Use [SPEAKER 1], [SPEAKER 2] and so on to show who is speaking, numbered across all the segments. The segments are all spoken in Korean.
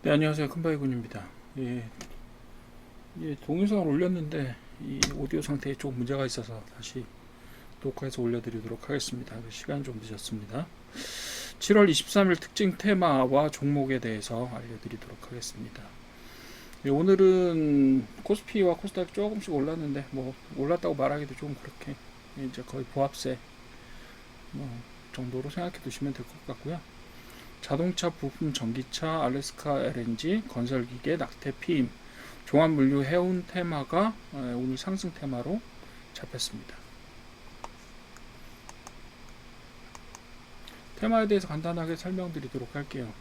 [SPEAKER 1] 네, 안녕하세요. 큰바이군입니다. 예, 동영상을 올렸는데 이 오디오 상태에 좀 문제가 있어서 다시 녹화해서 올려드리도록 하겠습니다. 시간이 좀 늦었습니다. 7월 23일 특징 테마와 종목에 대해서 알려드리도록 하겠습니다. 예, 오늘은 코스피와 코스닥이 조금씩 올랐는데 뭐 올랐다고 말하기도 좀 그렇게 이제 거의 보합세 뭐 정도로 생각해 두시면 될 것 같고요. 자동차 부품, 전기차, 알래스카 LNG, 건설기계, 낙태 피임, 종합물류, 해운 테마가 오늘 상승 테마로 잡혔습니다. 테마에 대해서 간단하게 설명드리도록 할게요.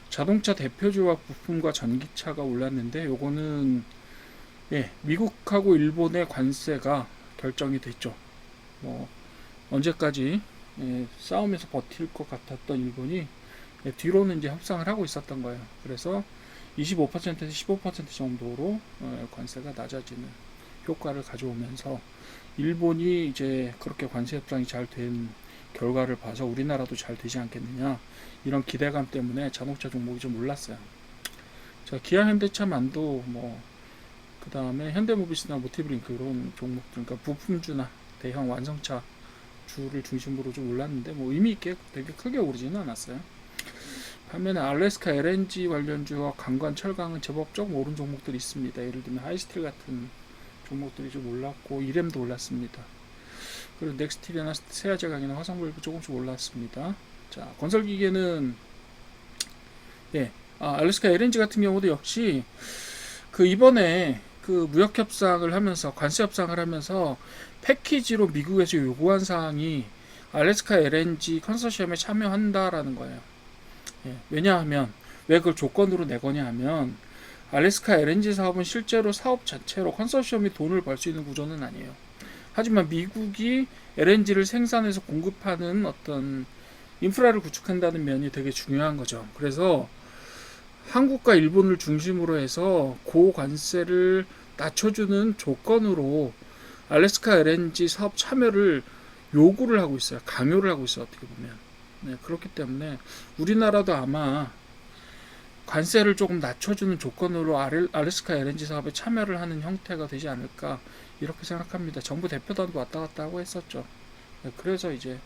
[SPEAKER 1] 자동차 대표주와 부품과 전기차가 올랐는데 요거는 미국하고 일본의 관세가 결정이 됐죠. 뭐 언제까지 싸움에서 버틸 것 같았던 일본이 뒤로는 이제 협상을 하고 있었던 거예요. 그래서 25%에서 15% 정도로 관세가 낮아지는 효과를 가져오면서 일본이 이제 그렇게 관세 협상이 잘 된 결과를 봐서 우리나라도 잘 되지 않겠느냐 이런 기대감 때문에 자동차 종목이 좀 올랐어요. 자, 기아, 현대차, 만도 그 다음에 현대모비스나 모티브링크 이런 종목들, 그러니까 부품주나 대형 완성차 주를 중심으로 좀 올랐는데 의미 있게 되게 크게 오르지는 않았어요. 반면에 알래스카 LNG 관련주와 강관, 철강은 제법 조금 오른 종목들이 있습니다. 예를 들면 하이스틸 같은 종목들이 좀 올랐고 이램도 올랐습니다. 그리고 넥스틸이나 세아제강이나 화성물도 조금씩 올랐습니다. 자, 건설기계는 알래스카 LNG 같은 경우도 역시 이번에 무역 협상을 하면서 관세 협상을 하면서 패키지로 미국에서 요구한 사항이 알래스카 LNG 컨소시엄에 참여한다라는 거예요. 왜냐하면 왜 그걸 조건으로 내거냐 하면 알래스카 LNG 사업은 실제로 사업 자체로 컨소시엄이 돈을 벌 수 있는 구조는 아니에요. 하지만 미국이 LNG를 생산해서 공급하는 어떤 인프라를 구축한다는 면이 되게 중요한 거죠. 그래서 한국과 일본을 중심으로 해서 고관세를 낮춰주는 조건으로 알래스카 LNG 사업 참여를 요구를 하고 있어요. 강요를 하고 있어요. 어떻게 보면. 그렇기 때문에 우리나라도 아마 관세를 조금 낮춰주는 조건으로 알래스카 LNG 사업에 참여를 하는 형태가 되지 않을까 이렇게 생각합니다. 정부 대표단도 왔다 갔다 하고 했었죠. 그래서 이제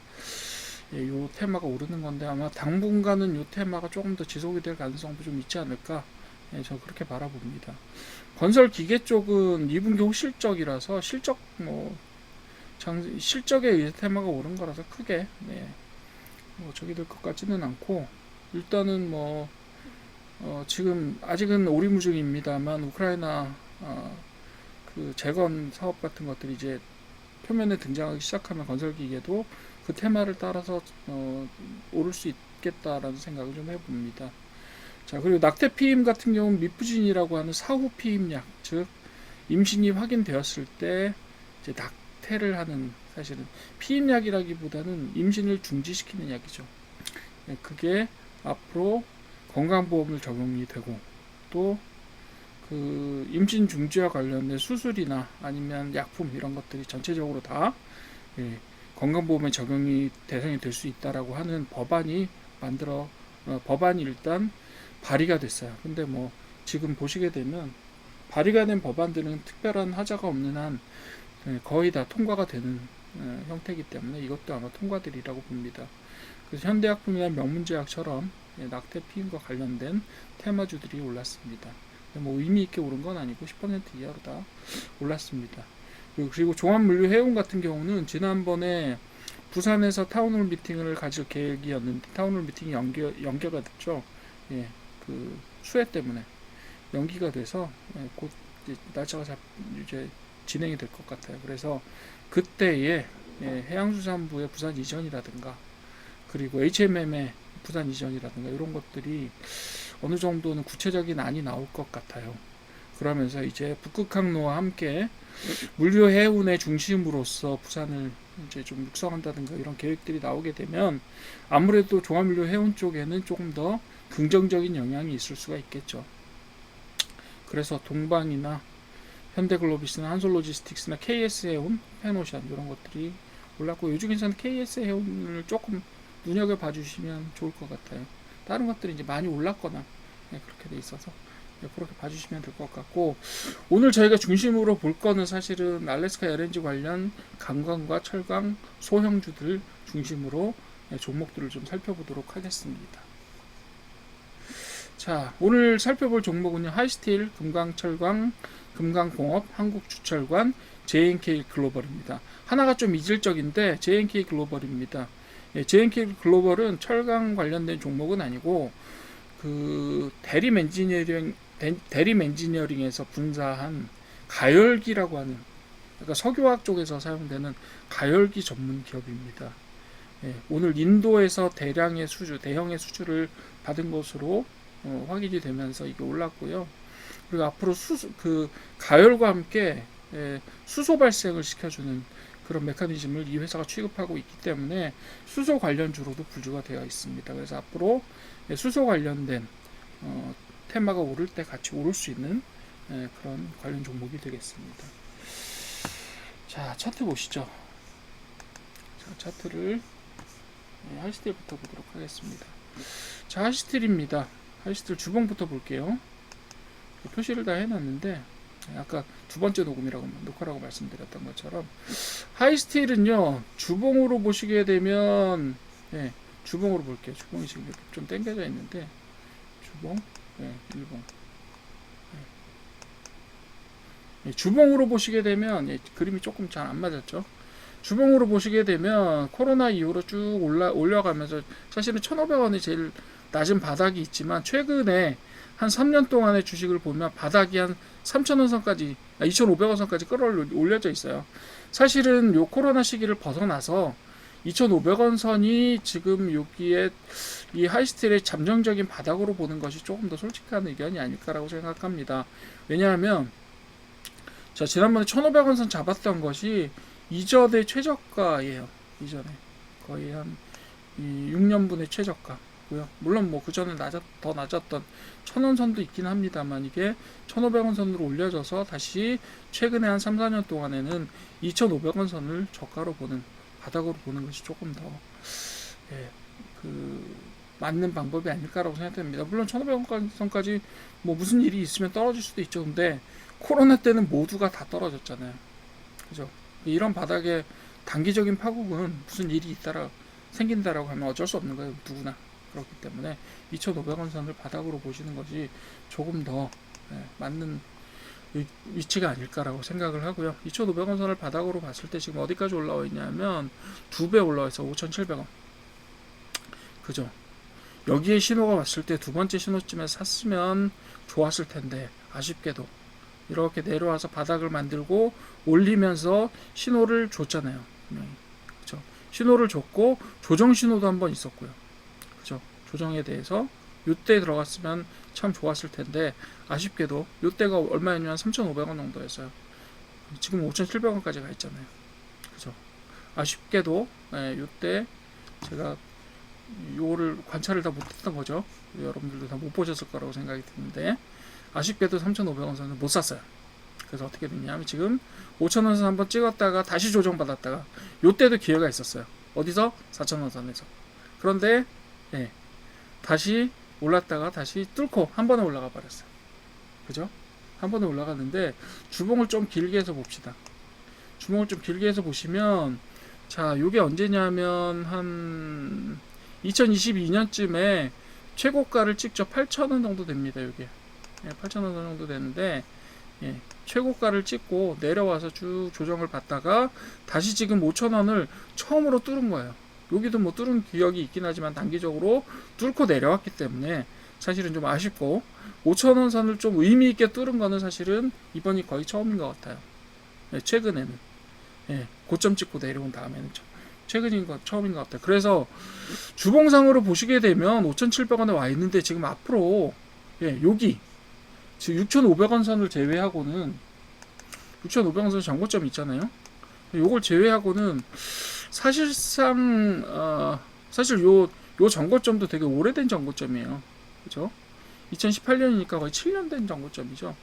[SPEAKER 1] 요 테마가 오르는 건데 아마 당분간은 요 테마가 조금 더 지속이 될 가능성도 좀 있지 않을까 저 그렇게 바라봅니다. 건설 기계 쪽은 2분기 호실적이라서 실적에 의해 테마가 오른 거라서 크게 저기 될 것 같지는 않고 일단은 지금 아직은 오리무중입니다만 우크라이나 재건 사업 같은 것들이 이제 표면에 등장하기 시작하면 건설기계도 그 테마를 따라서 오를 수 있겠다라는 생각을 좀 해봅니다. 자, 그리고 낙태 피임 같은 경우는 미프진이라고 하는 사후 피임약, 즉 임신이 확인되었을 때 이제 낙태를 하는, 사실은 피임약이라기보다는 임신을 중지시키는 약이죠. 그게 앞으로 건강보험을 적용이 되고 또 임신 중지와 관련된 수술이나 아니면 약품 이런 것들이 전체적으로 다 건강보험에 적용이 대상이 될 수 있다라고 하는 법안이 일단 발의가 됐어요. 근데 지금 보시게 되면 발의가 된 법안들은 특별한 하자가 없는 한 거의 다 통과가 되는 형태이기 때문에 이것도 아마 통과되리라고 봅니다. 그래서 현대약품이나 명문제약처럼 낙태 피임과 관련된 테마주들이 올랐습니다. 의미 있게 오른 건 아니고 10% 이하로 다 올랐습니다. 그리고 종합물류 해운 같은 경우는 지난번에 부산에서 타운홀 미팅을 가질 계획이었는데 타운홀 미팅이 연기가 됐죠. 수해 때문에 연기가 돼서 곧 날짜가 이제 진행이 될 것 같아요. 그래서 그때의 해양수산부의 부산 이전이라든가 그리고 HMM의 부산 이전이라든가 이런 것들이 어느 정도는 구체적인 안이 나올 것 같아요. 그러면서 이제 북극항로와 함께 물류 해운의 중심으로서 부산을 이제 좀 육성한다든가 이런 계획들이 나오게 되면 아무래도 종합물류 해운 쪽에는 조금 더 긍정적인 영향이 있을 수가 있겠죠. 그래서 동방이나 현대글로비스나 한솔로지스틱스나 KS해운, 페노션 이런 것들이 올랐고 요 중에서는 KS해운을 조금 눈여겨봐 주시면 좋을 것 같아요. 다른 것들이 이제 많이 올랐거나 그렇게 돼 있어서 그렇게 봐주시면 될 것 같고, 오늘 저희가 중심으로 볼 거는 사실은 알래스카 LNG 관련 관광과 철강 소형주들 중심으로 종목들을 좀 살펴보도록 하겠습니다. 자, 오늘 살펴볼 종목은요, 하이스틸, 금강철강, 금강공업, 한국주철관, JNK 글로벌입니다. 하나가 좀 이질적인데 JNK 글로벌입니다. JNK 글로벌은 철강 관련된 종목은 아니고 그 대림 엔지니어링에서 분사한 가열기라고 하는, 그러니까 석유화학 쪽에서 사용되는 가열기 전문 기업입니다. 오늘 인도에서 대형의 수주를 받은 것으로 확인이 되면서 이게 올랐고요. 그리고 앞으로 그 가열과 함께 수소 발생을 시켜주는 그런 메커니즘을 이 회사가 취급하고 있기 때문에 수소 관련주로도 분류가 되어 있습니다. 그래서 앞으로 수소 관련된 테마가 오를 때 같이 오를 수 있는 그런 관련 종목이 되겠습니다. 자, 차트 보시죠. 자, 차트를 하이스틸부터 보도록 하겠습니다. 자, 하이스틸입니다. 하이스틸 주봉부터 볼게요. 표시를 다 해놨는데 아까 두 번째 녹화라고 말씀드렸던 것처럼 하이스틸은요, 주봉으로 보시게 되면 주봉으로 볼게요. 주봉이 지금 이렇게 좀 당겨져 있는데 주봉, 일봉. 주봉으로 보시게 되면 그림이 조금 잘 안 맞았죠. 주봉으로 보시게 되면 코로나 이후로 쭉 올려가면서 사실은 1,500원이 제일 낮은 바닥이 있지만 최근에 한 3년 동안의 주식을 보면 바닥이 한 3,000원 선까지, 2,500원 선까지 끌어올려져 있어요. 사실은 요 코로나 시기를 벗어나서 2,500원 선이 지금 여기에 이 하이스틸의 잠정적인 바닥으로 보는 것이 조금 더 솔직한 의견이 아닐까라고 생각합니다. 왜냐하면 자, 지난번에 1,500원 선 잡았던 것이 이전의 최저가예요. 이전에 거의 한 6년분의 최저가고요. 물론 뭐 그 전에 더 낮았던 1,000원 선도 있긴 합니다만 이게 1,500원 선으로 올려져서 다시 최근에 한 3, 4년 동안에는 2,500원 선을 저가로 보는, 바닥으로 보는 것이 조금 더 맞는 방법이 아닐까라고 생각됩니다. 물론 1,500원 선까지 뭐 무슨 일이 있으면 떨어질 수도 있죠. 근데 코로나 때는 모두가 다 떨어졌잖아요. 그죠? 이런 바닥에 단기적인 파국은 무슨 일이 생긴다라고 하면 어쩔 수 없는 거예요. 누구나. 그렇기 때문에 2,500원 선을 바닥으로 보시는 것이 조금 더 맞는 위치가 아닐까라고 생각을 하고요. 2,500원 선을 바닥으로 봤을 때 지금 어디까지 올라와 있냐면 2배 올라와 있어. 5,700원. 그죠? 여기에 신호가 왔을 때 두 번째 신호쯤에 샀으면 좋았을 텐데 아쉽게도 이렇게 내려와서 바닥을 만들고 올리면서 신호를 줬잖아요. 그렇죠? 신호를 줬고 조정 신호도 한번 있었고요. 그렇죠? 조정에 대해서 이때 들어갔으면 참 좋았을 텐데 아쉽게도 이때가 얼마였냐면 3,500원 정도였어요. 지금 5,700원까지 가 있잖아요. 그렇죠? 아쉽게도 이때 제가 요거를 관찰을 다 못했던 거죠. 여러분들도 다 못 보셨을 거라고 생각이 드는데 아쉽게도 3,500원 선을 못 샀어요. 그래서 어떻게 됐냐면 지금 5,000원 선 한번 찍었다가 다시 조정받았다가 요때도 기회가 있었어요. 어디서? 4,000원 선에서. 그런데 다시 올랐다가 다시 뚫고 한 번에 올라가 버렸어요. 그죠? 한 번에 올라갔는데 주봉을 좀 길게 해서 봅시다. 주봉을 좀 길게 해서 보시면 자, 요게 언제냐면 한 2022년쯤에 최고가를 찍죠. 8,000원 정도 됩니다. 요게 8,000원 정도 되는데 최고가를 찍고 내려와서 쭉 조정을 받다가 다시 지금 5,000원을 처음으로 뚫은 거예요. 여기도 뭐 뚫은 기억이 있긴 하지만 단기적으로 뚫고 내려왔기 때문에 사실은 좀 아쉽고 5,000원 선을 좀 의미 있게 뚫은 거는 사실은 이번이 거의 처음인 것 같아요. 최근에는 고점 찍고 내려온 다음에는 처음인 것 같아요. 그래서 주봉상으로 보시게 되면 5,700원에 와 있는데 지금 앞으로 여기 지금 6,500원 선을 제외하고는 6,500원 선 정고점이 있잖아요. 요걸 제외하고는 사실상 사실 요 정고점도 되게 오래된 정고점이에요. 그죠? 2018년이니까 거의 7년 된 정고점이죠.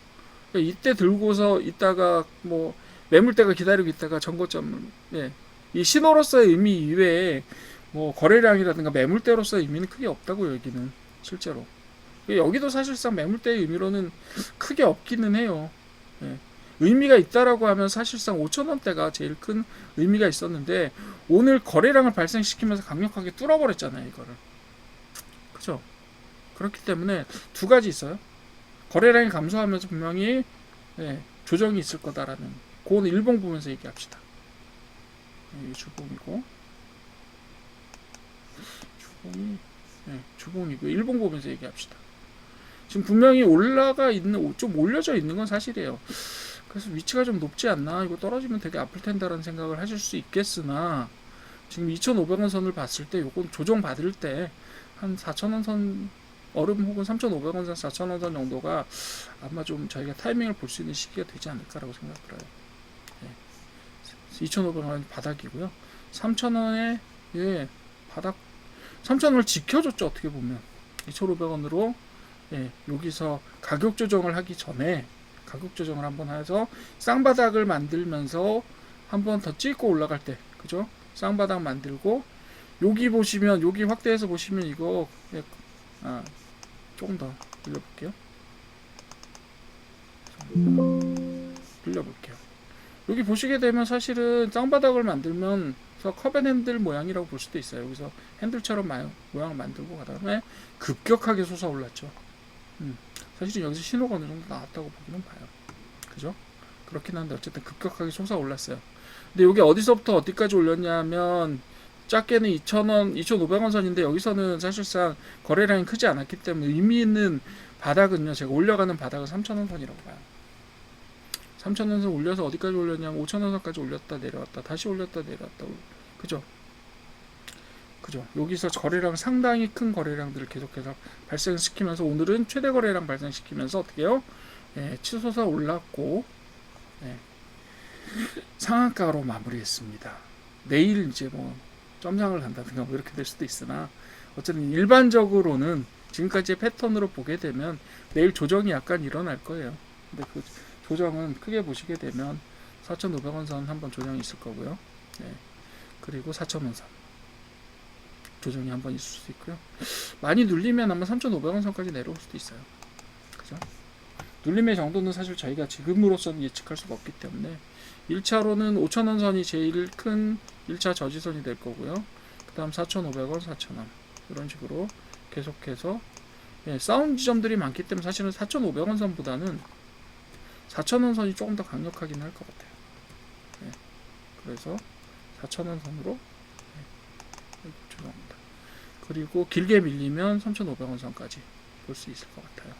[SPEAKER 1] 그러니까 이때 들고서 있다가 뭐 매물대가 기다리고 있다가 정고점을 이 신호로서의 의미 이외에 뭐 거래량이라든가 매물대로서의 의미는 크게 없다고요. 여기는 실제로 여기도 사실상 매물대의 의미로는 크게 없기는 해요. 예. 의미가 있다라고 하면 사실상 5천원대가 제일 큰 의미가 있었는데 오늘 거래량을 발생시키면서 강력하게 뚫어버렸잖아요, 이거를. 그죠? 그렇기 때문에 두 가지 있어요. 거래량이 감소하면서 분명히 조정이 있을 거다라는, 그거는 일봉 보면서 얘기합시다. 이게 주봉이고, 주봉이고 일봉 보면서 얘기합시다. 지금 분명히 올라가 있는, 좀 올려져 있는 건 사실이에요. 그래서 위치가 좀 높지 않나, 이거 떨어지면 되게 아플 텐다라는 생각을 하실 수 있겠으나, 지금 2,500원 선을 봤을 때 요건 조정 받을 때 한 4,000원 선 얼음 혹은 3,500원 선, 4,000원 선 정도가 아마 좀 저희가 타이밍을 볼 수 있는 시기가 되지 않을까라고 생각을 해요. 2,500원 바닥이고요. 3,000원에 바닥, 3,000원을 지켜줬죠. 어떻게 보면 2,500원으로 여기서 가격 조정을 하기 전에 가격 조정을 한번 해서 쌍바닥을 만들면서 한번 더 찍고 올라갈 때, 그죠? 쌍바닥 만들고, 여기 보시면, 여기 확대해서 보시면 이거 조금 더 빌려볼게요. 빌려볼게요. 여기 보시게 되면 사실은 쌍바닥을 만들면서 컵앤핸들 모양이라고 볼 수도 있어요. 여기서 핸들처럼 모양을 만들고 그다음에 급격하게 솟아올랐죠. 사실은 여기서 신호가 어느 정도 나왔다고 보기는 봐요. 그죠? 그렇긴 한데 어쨌든 급격하게 솟아올랐어요. 근데 여기 어디서부터 어디까지 올렸냐면 작게는 2,000원, 2,500원 선인데 여기서는 사실상 거래량이 크지 않았기 때문에 의미 있는 바닥은요, 제가 올려가는 바닥은 3,000원 선이라고 봐요. 3,000원 선 올려서 어디까지 올렸냐면 5,000원 선까지 올렸다 내려왔다 다시 올렸다 내려왔다. 그죠? 여기서 거래량, 상당히 큰 거래량들을 계속해서 발생시키면서 오늘은 최대 거래량 발생시키면서 어떻게 해요? 치솟아 올랐고 상한가로 마무리했습니다. 내일 이제 뭐 점상을 간다든가 뭐 이렇게 될 수도 있으나 어쨌든 일반적으로는 지금까지의 패턴으로 보게 되면 내일 조정이 약간 일어날 거예요. 근데 그 조정은 크게 보시게 되면 4,500원 선 한번 조정이 있을 거고요. 그리고 4,000원 선 조정이 한번 있을 수도 있고요. 많이 눌리면 아마 3,500원 선까지 내려올 수도 있어요. 그죠? 눌림의 정도는 사실 저희가 지금으로서는 예측할 수가 없기 때문에 1차로는 5,000원 선이 제일 큰 1차 저지선이 될 거고요. 그 다음 4,500원, 4,000원 이런 식으로 계속해서 싸운 지점들이 많기 때문에 사실은 4,500원 선보다는 4,000원 선이 조금 더 강력하긴 할 것 같아요. 그래서 4,000원 선으로 죄송합니다. 그리고 길게 밀리면 3,500원 선까지 볼 수 있을 것 같아요.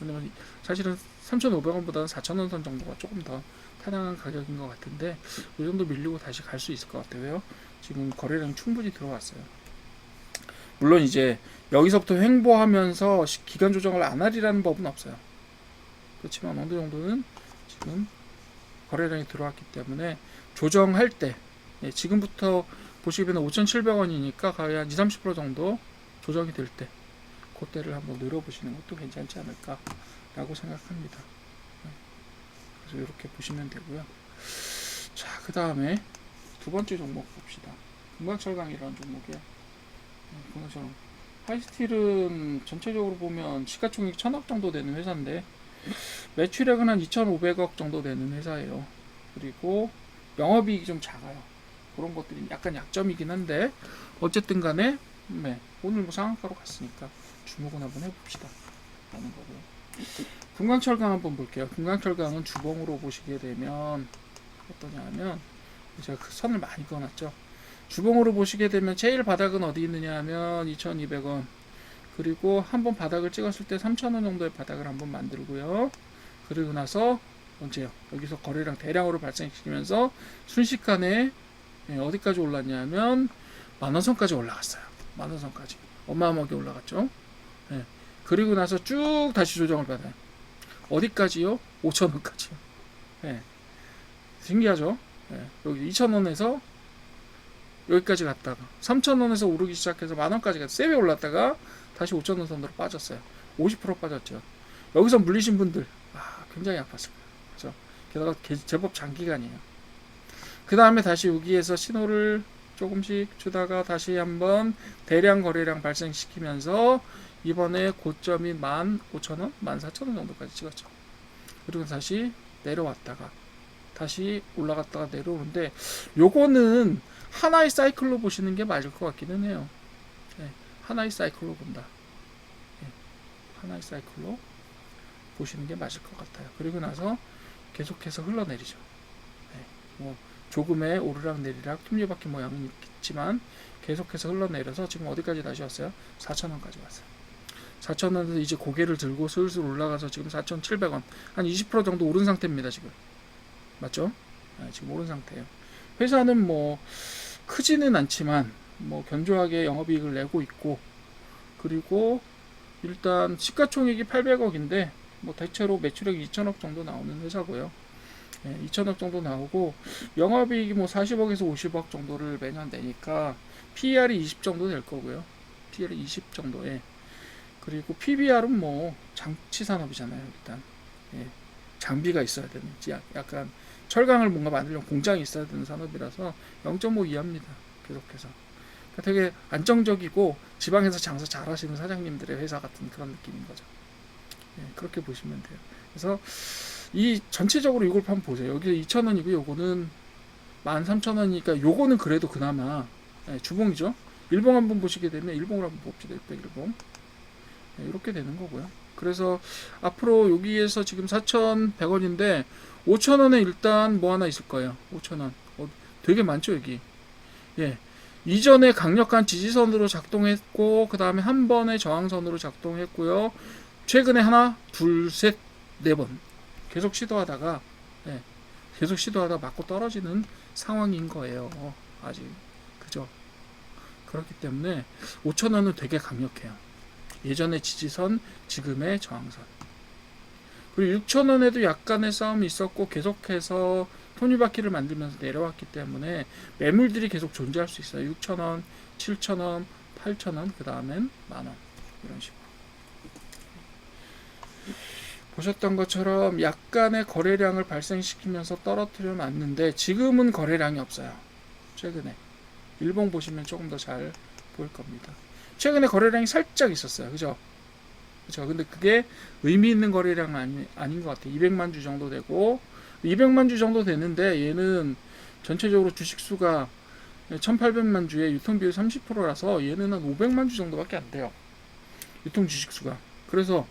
[SPEAKER 1] 왜냐면 사실은 3,500원보다는 4,000원 선 정도가 조금 더 타당한 가격인 것 같은데 이 정도 밀리고 다시 갈 수 있을 것 같아요. 왜요? 지금 거래량이 충분히 들어왔어요. 물론 이제 여기서부터 횡보하면서 기간 조정을 안 하리라는 법은 없어요. 그렇지만 어느 정도는 지금 거래량이 들어왔기 때문에 조정할 때 지금부터 보시게 되면 5,700원이니까 거의 한 20-30% 정도 조정이 될 때 그때를 한번 늘어보시는 것도 괜찮지 않을까 라고 생각합니다. 그래서 이렇게 보시면 되고요. 자, 그 다음에 두 번째 종목 봅시다. 금강철강이라는 종목이에요. 금강철강 하이스틸은 전체적으로 보면 시가총액 1,000억 정도 되는 회사인데 매출액은 한 2,500억 정도 되는 회사예요. 그리고 영업이익이 좀 작아요. 그런 것들이 약간 약점이긴 한데 어쨌든 간에 오늘 뭐 상한가로 갔으니까 주목은 한번 해봅시다 라는 거고요. 금강철강 한번 볼게요. 금강철강은 주봉으로 보시게 되면 어떠냐 하면 제가 그 선을 많이 그어놨죠. 주봉으로 보시게 되면 제일 바닥은 어디 있느냐 하면 2,200원, 그리고 한번 바닥을 찍었을 때 3,000원 정도의 바닥을 한번 만들고요. 그리고 나서 언제요? 여기서 거래량 대량으로 발생시키면서 순식간에 어디까지 올랐냐면 만원선까지 올라갔어요. 만원선까지 어마어마하게 올라갔죠. 그리고 나서 쭉 다시 조정을 받아요. 어디까지요? 5,000원까지요. 신기하죠? 여기 2,000원에서 여기까지 갔다가 3,000원에서 오르기 시작해서 만원까지 갔어요. 세게 올랐다가 다시 5,000원 선으로 빠졌어요. 50% 빠졌죠. 여기서 물리신 분들 굉장히 아팠습니다. 그죠? 게다가 제법 장기간이에요. 그 다음에 다시 여기에서 신호를 조금씩 주다가 다시 한번 대량 거래량 발생시키면서 이번에 고점이 15,000원, 14,000원 정도까지 찍었죠. 그리고 다시 내려왔다가 다시 올라갔다가 내려오는데, 요거는 하나의 사이클로 보시는 게 맞을 것 같기는 해요. 네, 하나의 사이클로 본다. 네, 하나의 사이클로 보시는 게 맞을 것 같아요. 그리고 나서 계속해서 흘러내리죠. 네, 뭐 조금의 오르락 내리락 톱니바퀴 모양은 있지만 계속해서 흘러내려서 지금 어디까지 다시 왔어요? 4,000원까지 왔어요. 4,000원에서 이제 고개를 들고 슬슬 올라가서 지금 4,700원, 한 20% 정도 오른 상태입니다. 지금 맞죠? 네, 지금 오른 상태예요. 회사는 뭐 크지는 않지만 뭐 견조하게 영업이익을 내고 있고, 그리고 일단 시가총액이 800억인데 뭐 대체로 매출액이 2천억 정도 나오는 회사고요. 2천억 정도 나오고 영업이익이 뭐 40억에서 50억 정도를 매년 내니까 PER이 20 정도 될 거고요. PER이 20 정도에, 그리고 PBR은 뭐 장치 산업이잖아요. 일단 장비가 있어야 되는, 약간 철강을 뭔가 만들려면 공장이 있어야 되는 산업이라서 0.5 이하입니다. 계속해서. 그러니까 되게 안정적이고 지방에서 장사 잘하시는 사장님들의 회사 같은 그런 느낌인 거죠. 그렇게 보시면 돼요. 그래서 이 전체적으로 이걸 한번 보세요. 여기 2,000원이고 요거는 13,000원이니까 요거는 그래도 그나마 주봉이죠. 일봉 한번 보시게 되면 일봉을 한번 봅시다. 601봉. 이렇게 되는 거고요. 그래서 앞으로 여기에서 지금 4,100원인데 5,000원에 일단 뭐 하나 있을 거예요. 5,000원. 되게 많죠, 여기. 이전에 강력한 지지선으로 작동했고, 그 다음에 한 번의 저항선으로 작동했고요. 최근에 하나, 둘, 셋, 네 번 계속 시도하다가 맞고 떨어지는 상황인 거예요. 아직. 그죠? 그렇기 때문에 5,000원은 되게 강력해요. 예전의 지지선, 지금의 저항선. 그리고 6,000원에도 약간의 싸움이 있었고 계속해서 톱니바퀴를 만들면서 내려왔기 때문에 매물들이 계속 존재할 수 있어요. 6,000원, 7,000원, 8,000원, 그 다음엔 만원. 이런 식으로. 보셨던 것처럼 약간의 거래량을 발생시키면서 떨어뜨려 놨는데 지금은 거래량이 없어요. 최근에. 일봉 보시면 조금 더 잘 보일 겁니다. 최근에 거래량이 살짝 있었어요. 그죠? 근데 그게 의미 있는 거래량 아닌 것 같아요. 200만 주 정도 되고, 200만 주 정도 되는데 얘는 전체적으로 주식수가 1800만 주에 유통비율 30%라서 얘는 한 500만 주 정도밖에 안 돼요. 유통 주식수가. 그래서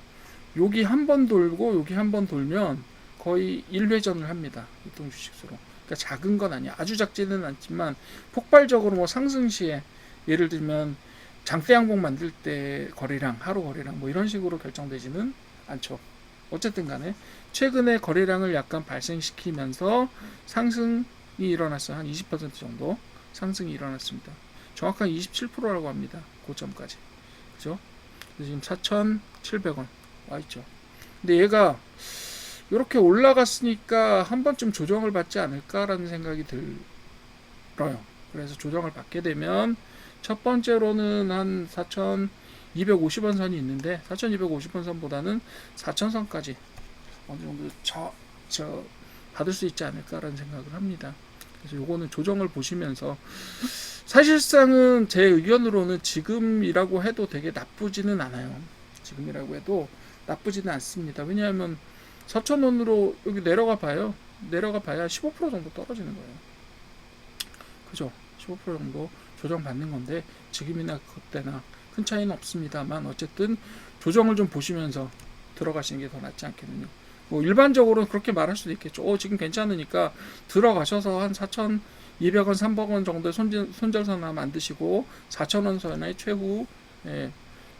[SPEAKER 1] 여기 한 번 돌고 여기 한 번 돌면 거의 1회전을 합니다. 유통 주식수로. 그러니까 작은 건 아니야. 아주 작지는 않지만 폭발적으로 뭐 상승 시에 예를 들면 장대 양봉 만들 때 거래량, 하루 거래량 뭐 이런 식으로 결정되지는 않죠. 어쨌든 간에 최근에 거래량을 약간 발생시키면서 상승이 일어났어요. 한 20% 정도 상승이 일어났습니다. 정확한 27%라고 합니다. 고점까지. 그죠? 지금 4,700원 와 있죠. 근데 얘가 이렇게 올라갔으니까 한 번쯤 조정을 받지 않을까라는 생각이 들어요. 그래서 조정을 받게 되면 첫 번째로는 한 4,250원 선이 있는데 4,250원 선보다는 4,000선까지 어느 정도 받을 수 있지 않을까라는 생각을 합니다. 그래서 요거는 조정을 보시면서, 사실상은 제 의견으로는 지금이라고 해도 되게 나쁘지는 않아요. 지금이라고 해도 나쁘지는 않습니다. 왜냐하면 4,000원으로 여기 내려가 봐야 15% 정도 떨어지는 거예요. 그죠? 15% 정도 조정받는 건데 지금이나 그때나 큰 차이는 없습니다만 어쨌든 조정을 좀 보시면서 들어가시는 게 더 낫지 않겠느냐. 뭐 일반적으로 그렇게 말할 수도 있겠죠. 지금 괜찮으니까 들어가셔서 한 4,200원, 300원 정도의 손절선 하나 만드시고 4,000원 선의 최후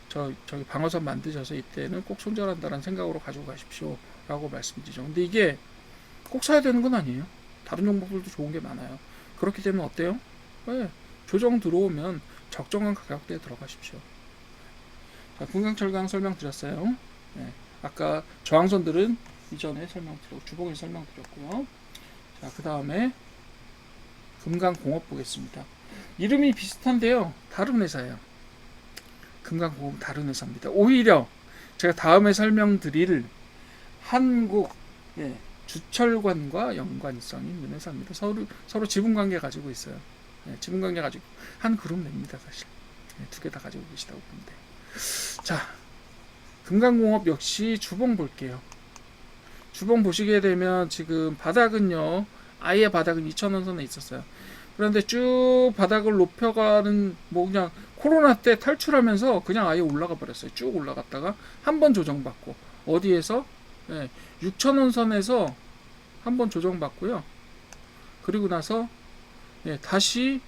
[SPEAKER 1] 저기 방어선 만드셔서 이때는 꼭 손절한다는 생각으로 가지고 가십시오 라고 말씀드리죠. 근데 이게 꼭 사야 되는 건 아니에요. 다른 종목들도 좋은 게 많아요. 그렇기 때문에 어때요? 조정 들어오면 적정한 가격대에 들어가십시오. 자, 금강철강 설명드렸어요. 아까 저항선들은 이전에 설명드렸고 주봉에 설명드렸고요. 자, 그 다음에 금강공업 보겠습니다. 이름이 비슷한데요, 다른 회사예요. 금강공업 다른 회사입니다. 오히려 제가 다음에 설명드릴 한국 주철관과 연관성이 있는 회사입니다. 서로 지분관계 가지고 있어요. 지분관계 가지고 한 그룹 냅니다. 사실 두 개 다 가지고 계시다고 보면 돼요. 자, 금강공업 역시 주봉 볼게요. 주봉 보시게 되면 지금 바닥은요, 아예 바닥은 2,000원 선에 있었어요. 그런데 쭉 바닥을 높여가는, 뭐 그냥 코로나 때 탈출하면서 그냥 아예 올라가 버렸어요. 쭉 올라갔다가 한 번 조정받고, 어디에서? 예, 6,000원 선에서 한 번 조정받고요. 그리고 나서 예, 다시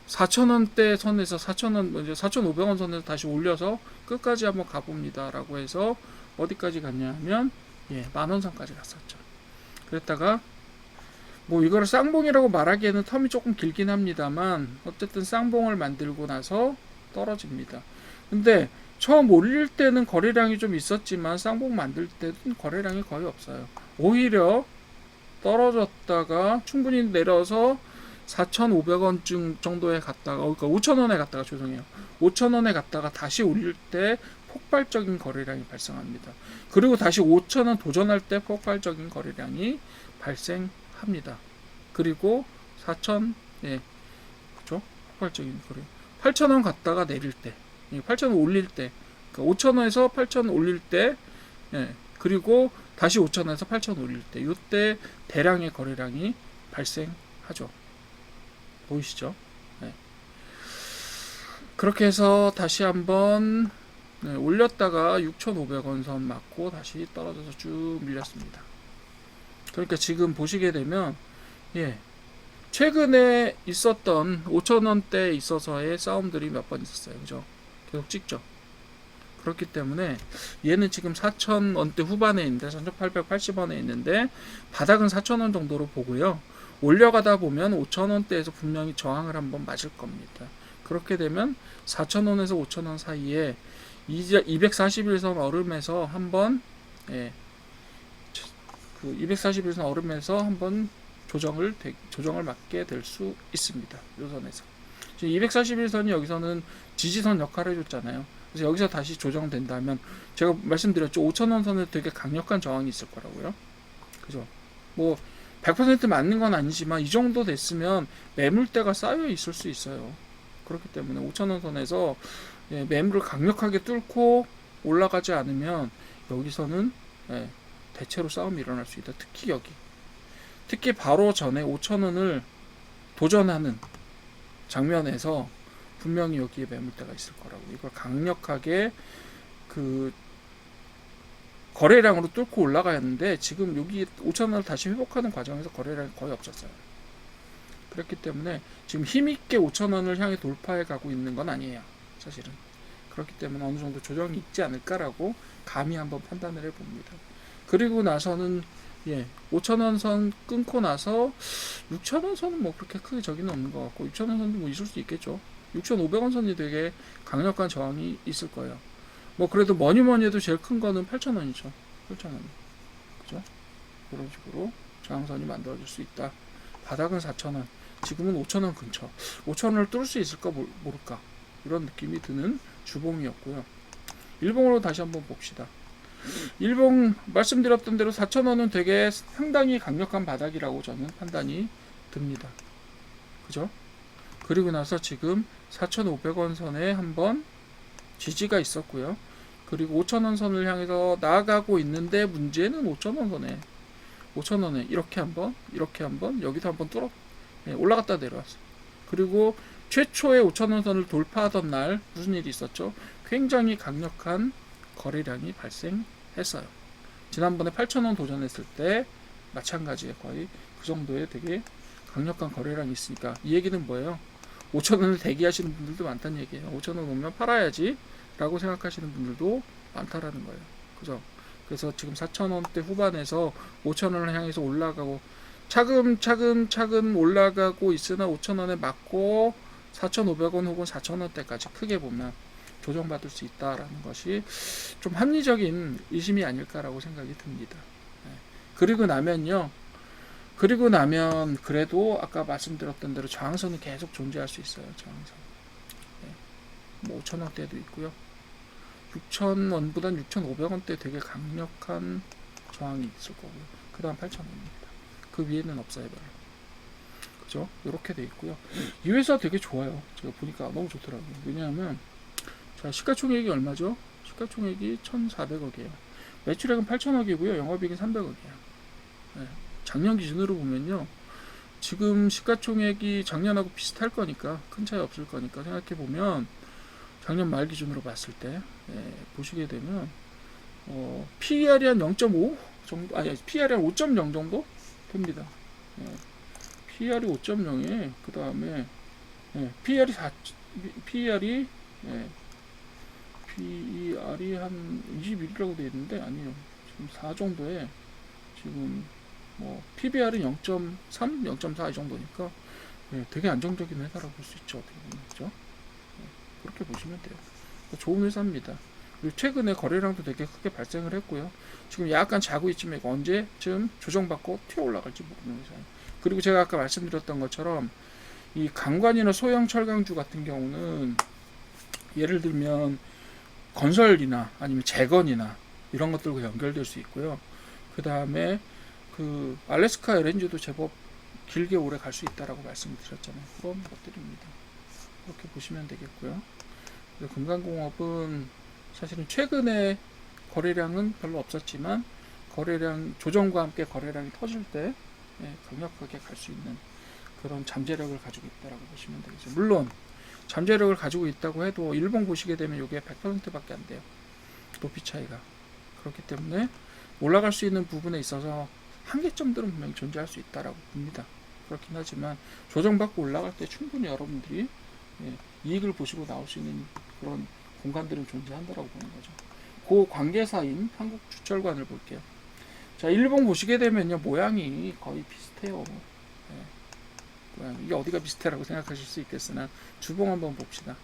[SPEAKER 1] 4,000원대 선에서 4,000원, 먼저 4,500원 선에서 다시 올려서 끝까지 한번 가봅니다. 라고 해서 어디까지 갔냐 하면, 예, 10,000원 선까지 갔었죠. 그랬다가, 뭐 이거를 쌍봉이라고 말하기에는 텀이 조금 길긴 합니다만, 어쨌든 쌍봉을 만들고 나서 떨어집니다. 근데 처음 올릴 때는 거래량이 좀 있었지만, 쌍봉 만들 때는 거래량이 거의 없어요. 오히려 떨어졌다가 충분히 내려서 4,500원 정도에 갔다가, 그러니까 5,000원에 갔다가, 죄송해요, 5,000원에 갔다가 다시 올릴 때 폭발적인 거래량이 발생합니다. 그리고 다시 5,000원 도전할 때 폭발적인 거래량이 발생합니다. 그리고 4,000, 예, 그죠? 폭발적인 거래. 8,000원 갔다가 내릴 때, 예, 8,000원 올릴 때, 그러니까 5,000원에서 8,000원 올릴 때, 예, 그리고 다시 5,000원에서 8,000원 올릴 때, 이때 대량의 거래량이 발생하죠. 보이시죠? 네. 그렇게 해서 다시 한번, 네, 올렸다가 6,500원 선 맞고 다시 떨어져서 쭉 밀렸습니다. 그러니까 지금 보시게 되면, 예, 최근에 있었던 5,000원대에 있어서의 싸움들이 몇 번 있었어요. 그죠? 계속 찍죠. 그렇기 때문에 얘는 지금 4,000원대 후반에 있는데, 4,880원에 있는데 바닥은 4,000원 정도로 보고요. 올려가다 보면 5,000원대에서 분명히 저항을 한번 맞을 겁니다. 그렇게 되면 4,000원에서 5,000원 사이에 241선 얼음에서 한번, 예, 그 241선 얼음에서 한번 조정을 맞게 될 수 있습니다. 이 선에서. 241선이 여기서는 지지선 역할을 해줬잖아요. 그래서 여기서 다시 조정된다면, 제가 말씀드렸죠, 5,000원 선에 되게 강력한 저항이 있을 거라고요. 그죠? 뭐 100% 맞는 건 아니지만 이 정도 됐으면 매물대가 쌓여 있을 수 있어요. 그렇기 때문에 5,000원 선에서, 예, 매물을 강력하게 뚫고 올라가지 않으면 여기서는, 예, 대체로 싸움이 일어날 수 있다. 특히 바로 전에 5,000원을 도전하는 장면에서 분명히 여기에 매물대가 있을 거라고, 이걸 강력하게 그 거래량으로 뚫고 올라가야 하는데, 지금 여기 5,000원을 다시 회복하는 과정에서 거래량이 거의 없었어요. 그렇기 때문에 지금 힘있게 5,000원을 향해 돌파해 가고 있는 건 아니에요, 사실은. 그렇기 때문에 어느 정도 조정이 있지 않을까라고 감히 한번 판단을 해봅니다. 그리고 나서는, 예, 5,000원 선 끊고 나서 6,000원 선은 뭐 그렇게 크게 저기는 없는 것 같고, 6,000원 선도 뭐 있을 수 있겠죠. 6,500원 선이 되게 강력한 저항이 있을 거예요. 뭐 그래도 뭐니 해도 제일 큰 거는 8,000원이죠. 8,000원. 그죠? 그런 식으로 저항선이 만들어질 수 있다. 바닥은 4,000원. 지금은 5,000원 근처. 5,000원을 뚫을 수 있을까 모를까. 이런 느낌이 드는 주봉이었고요. 일봉으로 다시 한번 봅시다. 일봉 말씀드렸던 대로 4,000원은 되게 상당히 강력한 바닥이라고 저는 판단이 듭니다. 그죠? 그리고 나서 지금 4,500원 선에 한번 지지가 있었고요. 그리고 5,000원 선을 향해서 나아가고 있는데, 문제는 5,000원에 이렇게 한번 여기서 한번 올라갔다 내려왔어요. 그리고 최초의 5,000원 선을 돌파하던 날 무슨 일이 있었죠? 굉장히 강력한 거래량이 발생했어요. 지난번에 8,000원 도전했을 때 마찬가지에 거의 그 정도의 되게 강력한 거래량이 있으니까, 이 얘기는 뭐예요? 5,000원을 대기하시는 분들도 많다는 얘기예요. 5,000원 오면 팔아야지 라고 생각하시는 분들도 많다라는 거예요. 그죠? 그래서 지금 4,000원대 후반에서 5,000원을 향해서 올라가고, 차근차근 올라가고 있으나 5,000원에 맞고 4,500원 혹은 4,000원대까지 크게 보면 조정받을 수 있다라는 것이 좀 합리적인 의심이 아닐까라고 생각이 듭니다. 그리고 나면 그래도 아까 말씀드렸던 대로 저항선이 계속 존재할 수 있어요. 저항선. 뭐 5,000원대도 있고요. 6,000원보단 6,500원대 되게 강력한 저항이 있을 거고요. 그 다음 8,000원입니다. 그 위에는 없어요, 별로. 그죠? 이렇게 돼 있고요. 이 회사 되게 좋아요. 제가 보니까 너무 좋더라고요. 왜냐하면, 자, 시가총액이 얼마죠? 시가총액이 1,400억이에요. 매출액은 8천억이고요. 영업이익은 300억이에요. 작년 기준으로 보면요. 지금 시가총액이 작년하고 비슷할 거니까 큰 차이 없을 거니까 생각해 보면 작년 말 기준으로 봤을 때 보시게 되면 PER이 한 0.5 정도 아니 PER이 한 5.0 정도 됩니다. PER이 5.0에 그 다음에 PER이 4 PER이 PER이 한 21이라고 되어 있는데 아니요 지금 4 정도에 지금 뭐 PBR은 0.3, 0.4 이 정도니까 되게 안정적인 회사라고 볼 수 있죠. 어떻게 보면 그죠? 그렇게 보시면 돼요. 좋은 회사입니다. 그리고 최근에 거래량도 되게 크게 발생을 했고요. 지금 약간 자고 있지만 언제쯤 조정받고 튀어 올라갈지 모르는 회사예요. 그리고 제가 아까 말씀드렸던 것처럼 이 강관이나 소형 철강주 같은 경우는 예를 들면 건설이나 아니면 재건이나 이런 것들과 연결될 수 있고요. 그 다음에 그 알래스카 LNG도 제법 길게 오래 갈 수 있다라고 말씀을 드렸잖아요. 그런 것들입니다. 그렇게 보시면 되겠고요. 금강공업은 사실은 최근에 거래량은 별로 없었지만 거래량 조정과 함께 거래량이 터질 때 강력하게 갈 수 있는 그런 잠재력을 가지고 있다라고 보시면 되겠죠. 물론 잠재력을 가지고 있다고 해도 일본 보시게 되면 이게 100%밖에 안 돼요. 높이 차이가. 그렇기 때문에 올라갈 수 있는 부분에 있어서 한계점들은 분명히 존재할 수 있다라고 봅니다. 그렇긴 하지만 조정받고 올라갈 때 충분히 여러분들이 이익을 보시고 나올 수 있는 그런 공간들은 존재한다라고 보는 거죠. 그 관계사인 한국주철관을 볼게요. 자, 일본 보시게 되면요 모양이 거의 비슷해요. 모양 이게 어디가 비슷해라고 생각하실 수 있겠으나 주봉 한번 봅시다.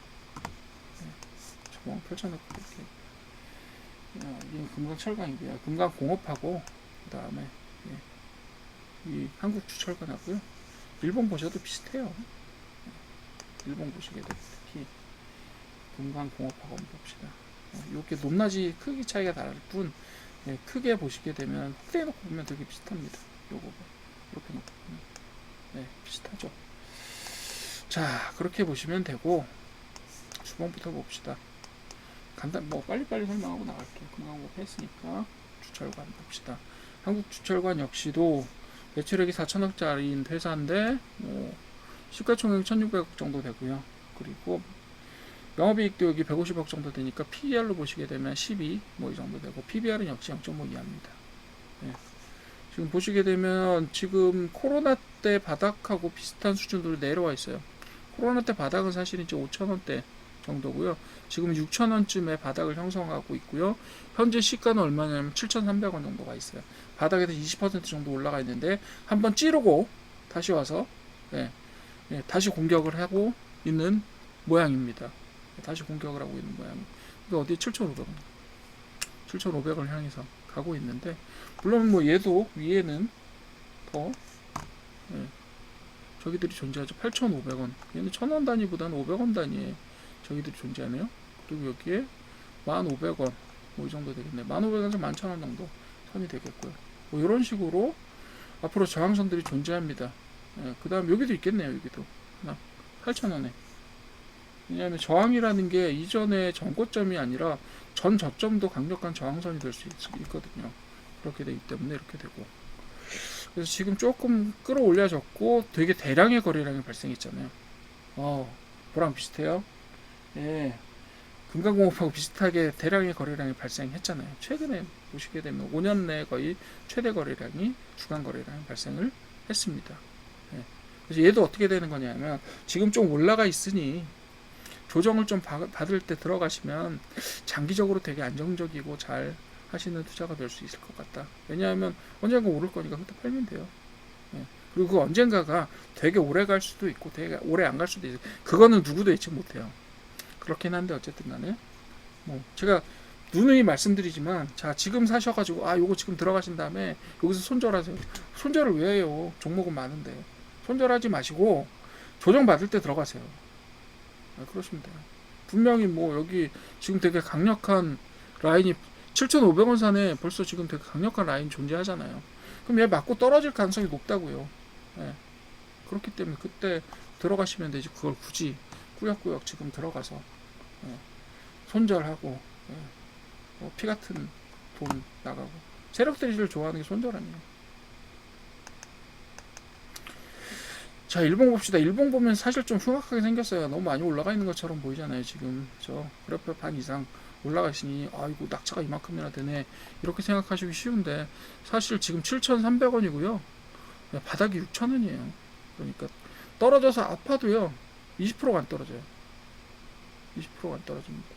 [SPEAKER 1] 주봉 펼쳐놓고 볼게요. 이게 금강철강이고요. 금강공업하고 그 다음에 이 한국주철관하고요. 일본 보셔도 비슷해요. 일본 보시게 되면 특히 금강공업하고 한번 봅시다. 이렇게 높낮이 크기 차이가 다를 뿐 크게 보시게 되면 확대해 놓고 보면 되게 비슷합니다. 요거 이렇게 놓고 보면 비슷하죠. 자 그렇게 보시면 되고 주봉부터 봅시다. 간단 뭐 빨리빨리 설명하고 나갈게요. 금강공업 했으니까 주철관 봅시다. 한국주철관 역시도 매출액이 4천억짜리인 회사인데 시가총액 1,600억 정도 되고요. 그리고 영업이익도 여기 150억 정도 되니까 PER로 보시게 되면 12 뭐 이 정도 되고 PBR은 역시 0.5 이하입니다. 지금 보시게 되면 지금 코로나 때 바닥하고 비슷한 수준으로 내려와 있어요. 코로나 때 바닥은 사실 이제 5,000원대 정도고요. 지금 6,000원쯤에 바닥을 형성하고 있고요. 현재 시가는 얼마냐면 7,300원 정도가 있어요. 바닥에서 20% 정도 올라가 있는데 한번 찌르고 다시 와서 다시 공격을 하고 있는 모양입니다. 다시 공격을 하고 있는 모양입니다. 이거 어디 7,500원 7,500을 향해서 가고 있는데 물론 뭐 얘도 위에는 더 저기들이 존재하죠. 8,500원 얘는 1,000원 단위보다는 500원 단위에 저기들이 존재하네요. 그리고 여기에 1,500원 뭐 이 정도 되겠네. 1,500원에서 11,000원 정도 선이 되겠고요. 뭐 이런 식으로 앞으로 저항선들이 존재합니다. 그 다음 여기도 있겠네요. 여기도 하나 8,000원에. 왜냐하면 저항이라는 게 이전의 전고점이 아니라 전 저점도 강력한 저항선이 될 수 있거든요. 그렇게 되기 때문에 이렇게 되고. 그래서 지금 조금 끌어올려졌고 되게 대량의 거래량이 발생했잖아요. 뭐랑 비슷해요? 금강공업하고 비슷하게 대량의 거래량이 발생했잖아요. 최근에 보시게 되면 5년 내에 거의 최대 거래량이 주간 거래량이 발생을 했습니다. 그래서 얘도 어떻게 되는 거냐면 지금 좀 올라가 있으니 조정을 좀 받을 때 들어가시면 장기적으로 되게 안정적이고 잘 하시는 투자가 될 수 있을 것 같다. 왜냐하면 언젠가 오를 거니까 그때 팔면 돼요. 그리고 그 언젠가가 되게 오래 갈 수도 있고 되게 오래 안 갈 수도 있어요. 그거는 누구도 예측 못해요. 그렇긴 한데 어쨌든 간에 뭐 제가 누누이 말씀드리지만 자 지금 사셔가지고 요거 지금 들어가신 다음에 여기서 손절하세요. 손절을 왜 해요? 종목은 많은데 손절하지 마시고 조정 받을 때 들어가세요. 그러시면 돼요. 분명히 뭐 여기 지금 되게 강력한 라인이 7,500원 선에 벌써 지금 되게 강력한 라인 존재하잖아요. 그럼 얘 맞고 떨어질 가능성이 높다고요. 그렇기 때문에 그때 들어가시면 되지. 그걸 굳이 꾸역꾸역 지금 들어가서 손절하고 피 같은 돈 나가고. 세력들이 제일 좋아하는 게 손절아니에요. 자, 일봉 봅시다. 일봉 보면 사실 좀 흉악하게 생겼어요. 너무 많이 올라가 있는 것처럼 보이잖아요. 지금 저 그래프 반 이상 올라가 있으니 아이고 낙차가 이만큼이나 되네 이렇게 생각하시기 쉬운데 사실 지금 7,300원이고요. 바닥이 6,000원이에요. 그러니까 떨어져서 아파도요 20%가 안 떨어져요. 20%가 안 떨어집니다.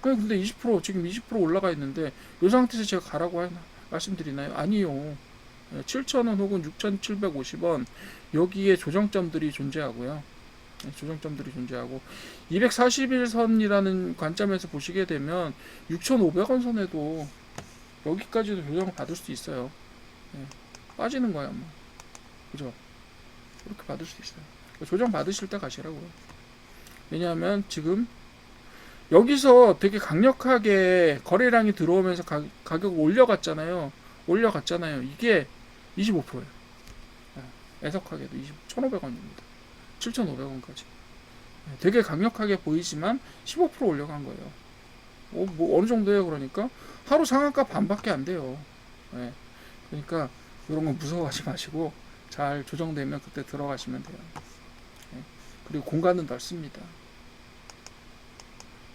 [SPEAKER 1] 근데 20% 지금 20% 올라가 있는데 이 상태에서 제가 가라고 말씀드리나요? 아니요. 7,000원 혹은 6,750원 여기에 조정점들이 존재하고요. 조정점들이 존재하고 241선이라는 관점에서 보시게 되면 6,500원 선에도 여기까지도 조정을 받을 수 있어요. 빠지는 거야 뭐. 그죠? 그렇게 받을 수 있어요. 조정 받으실 때 가시라고요. 왜냐하면 지금 여기서 되게 강력하게 거래량이 들어오면서 가격을 올려갔잖아요. 이게 25%예요. 애석하게도 1,500원입니다. 7,500원까지. 되게 강력하게 보이지만 15% 올려간 거예요. 뭐 어느 정도예요? 그러니까 하루 상한가 반밖에 안 돼요. 그러니까 이런 거 무서워하지 마시고 잘 조정되면 그때 들어가시면 돼요. 그리고 공간은 넓습니다.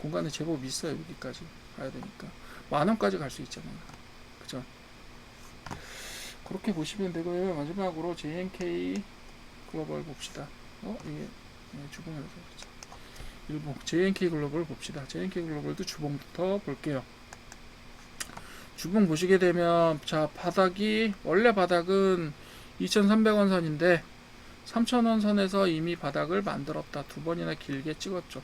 [SPEAKER 1] 공간은 제법 있어요. 여기까지 가야 되니까 10,000원까지 갈 수 있잖아요. 그죠? 그렇게 보시면 되고요. 마지막으로 JNK 글로벌 봅시다. 이게 주봉에서 그렇죠. 일봉 JNK 글로벌 봅시다. JNK 글로벌도 주봉부터 볼게요. 주봉 보시게 되면 자 바닥이 원래 바닥은 2,300원 선인데 3,000원 선에서 이미 바닥을 만들었다. 두 번이나 길게 찍었죠.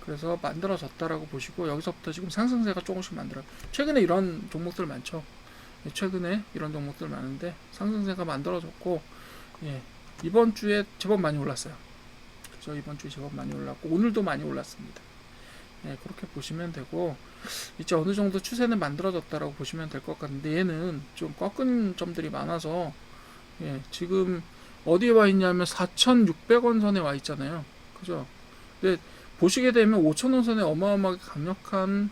[SPEAKER 1] 그래서 만들어졌다라고 보시고 여기서부터 지금 상승세가 조금씩 만들어요. 최근에 이런 종목들 많죠. 최근에 이런 종목들 많은데 상승세가 만들어졌고 이번 주에 제법 많이 올랐어요. 그죠? 이번 주에 제법 많이 올랐고 오늘도 많이 올랐습니다. 그렇게 보시면 되고 이제 어느 정도 추세는 만들어졌다라고 보시면 될 것 같은데 얘는 좀 꺾은 점들이 많아서 지금 어디에 와 있냐면 4,600원 선에 와 있잖아요. 그죠? 근데 보시게 되면 5,000원 선에 어마어마하게 강력한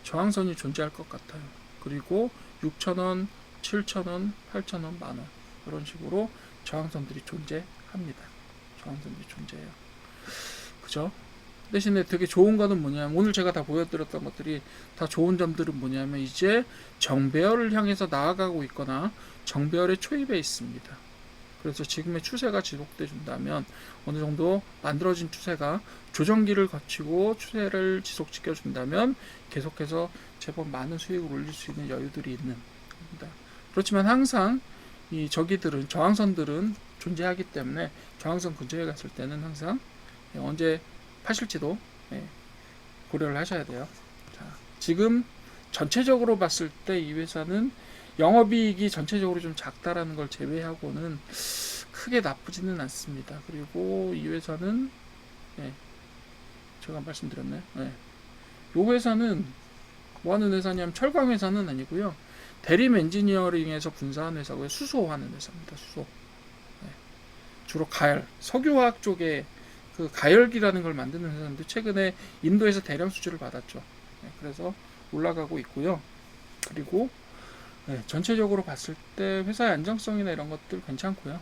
[SPEAKER 1] 저항선이 존재할 것 같아요. 그리고 6,000원, 7,000원, 8,000원, 만원 이런 식으로 저항선들이 존재합니다. 저항선들이 존재해요. 그죠? 대신에 되게 좋은 거는 뭐냐면 오늘 제가 다 보여드렸던 것들이 다 좋은 점들은 뭐냐면 이제 정배열을 향해서 나아가고 있거나 정배열의 초입에 있습니다. 그래서 지금의 추세가 지속돼 준다면 어느 정도 만들어진 추세가 조정기를 거치고 추세를 지속시켜 준다면 계속해서 제법 많은 수익을 올릴 수 있는 여유들이 있는 겁니다. 그렇지만 항상 이 저기들은 저항선들은 존재하기 때문에 저항선 근처에 갔을 때는 항상 언제 파실지도 고려를 하셔야 돼요. 자, 지금 전체적으로 봤을 때 이 회사는 영업이익이 전체적으로 좀 작다라는 걸 제외하고는 크게 나쁘지는 않습니다. 그리고 이 회사는 제가 말씀드렸나요? 이 회사는 뭐 하는 회사냐면 철강 회사는 아니고요. 대림 엔지니어링에서 분사한 회사고요. 수소하는 회사입니다. 수소. 주로 가열, 석유화학 쪽에 그 가열기라는 걸 만드는 회사인데 최근에 인도에서 대량 수주를 받았죠. 그래서 올라가고 있고요. 그리고 전체적으로 봤을 때 회사의 안정성이나 이런 것들 괜찮고요.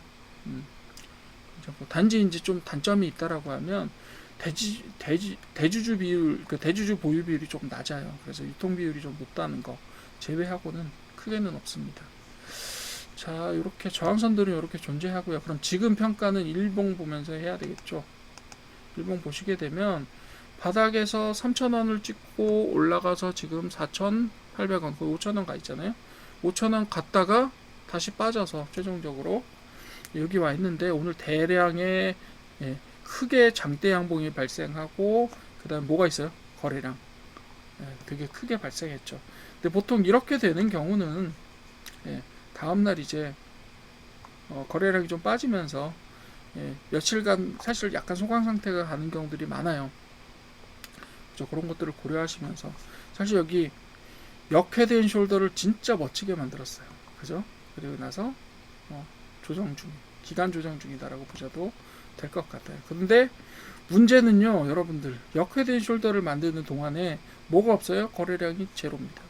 [SPEAKER 1] 괜찮고 단지 이제 좀 단점이 있다라고 하면 대주주 비율, 그 대주주 보유 비율이 조금 낮아요. 그래서 유통 비율이 좀 높다는 거 제외하고는 크게는 없습니다. 자, 이렇게 저항선들은 이렇게 존재하고요. 그럼 지금 평가는 일봉 보면서 해야 되겠죠. 일봉 보시게 되면 바닥에서 3,000원을 찍고 올라가서 지금 4,800원, 거의 5,000원 가 있잖아요. 5,000원 갔다가 다시 빠져서 최종적으로 여기 와 있는데 오늘 대량의 크게 장대 양봉이 발생하고 그 다음 뭐가 있어요? 거래량 되게 크게 발생했죠. 근데 보통 이렇게 되는 경우는 다음날 이제 거래량이 좀 빠지면서 며칠간 사실 약간 소강 상태가 가는 경우들이 많아요. 그렇죠? 그런 것들을 고려하시면서 사실 여기 역헤드 앤 숄더를 진짜 멋지게 만들었어요. 그죠? 그리고 나서 조정 중, 기간 조정 중이다라고 보셔도 될 것 같아요. 그런데 문제는요, 여러분들, 역회된 숄더를 만드는 동안에 뭐가 없어요? 거래량이 제로입니다.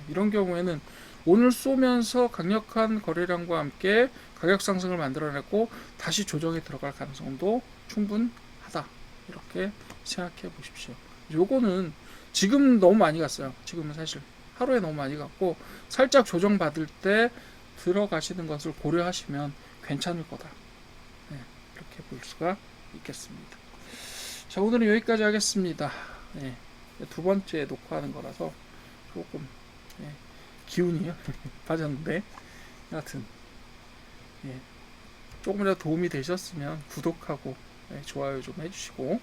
[SPEAKER 1] 이런 경우에는 오늘 쏘면서 강력한 거래량과 함께 가격 상승을 만들어냈고 다시 조정에 들어갈 가능성도 충분하다. 이렇게 생각해 보십시오. 요거는 지금 너무 많이 갔어요. 지금은 사실 하루에 너무 많이 갔고 살짝 조정 받을 때 들어가시는 것을 고려하시면 괜찮을 거다. 네, 이렇게 볼 수가 있겠습니다. 자, 오늘은 여기까지 하겠습니다. 네, 두 번째 녹화하는 거라서 조금 기운이요 빠졌는데 여하튼 조금이라도 도움이 되셨으면 구독하고 좋아요 좀 해주시고,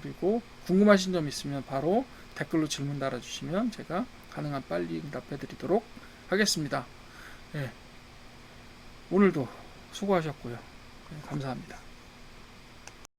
[SPEAKER 1] 그리고 궁금하신 점 있으면 바로 댓글로 질문 달아주시면 제가 가능한 빨리 응답해 드리도록 하겠습니다. 오늘도 수고하셨고요. 감사합니다.